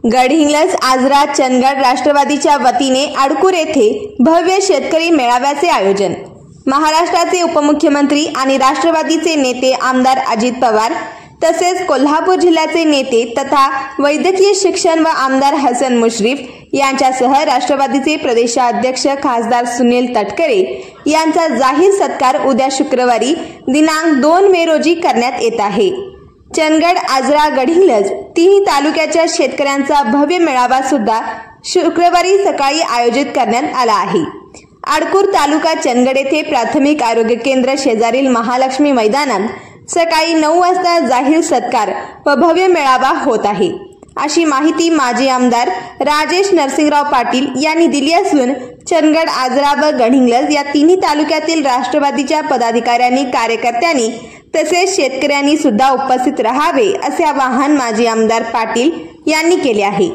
गडहिंग्लज, आजरा, चंदगड राष्ट्रवादीच्या वतीने आडकूर येथे भव्य शेतकरी मेळाव्याचे आयोजन। महाराष्ट्राचे उपमुख्यमंत्री आणि राष्ट्रवादीचे नेते आमदार अजित पवार तसेच कोल्हापूर जिल्ह्याचे नेते तथा वैद्यकीय शिक्षण व आमदार हसन मुश्रीफ यांच्यासह राष्ट्रवादीचे प्रदेशाध्यक्ष खासदार सुनील तटकरे यांचा जाहीर सत्कार उद्या शुक्रवारी दिनांक 2 मे रोजी करण्यात येत आहे। चंदगड, आजरा, गडहिंग्लज तिन्ही तालुक्याच्या शेतकऱ्यांचा भव्य मेळावा सुद्धा शुक्रवारी सकाळी आयोजित करण्यात आला आहे। आडकूर तालुका चंदगड येथे प्राथमिक आरोग्य केंद्र शेजारील महालक्ष्मी मैदानात सकाळी 9 वाजता जाहीर सत्कार व भव्य मेळावा होत आहे, अशी माहिती माजी आमदार राजेश नरसिंगराव पाटील यांनी दिली असून चंदगड, आजरा व गडहिंग्लज या तिन्ही तालुक्यातील राष्ट्रवादीच्या पदाधिकाऱ्यांनी, कार्यकर्त्यांनी तसेच शेतकऱ्यांनी सुद्धा उपस्थित राहावे असे आवाहन माजी आमदार पाटील यांनी केले आहे।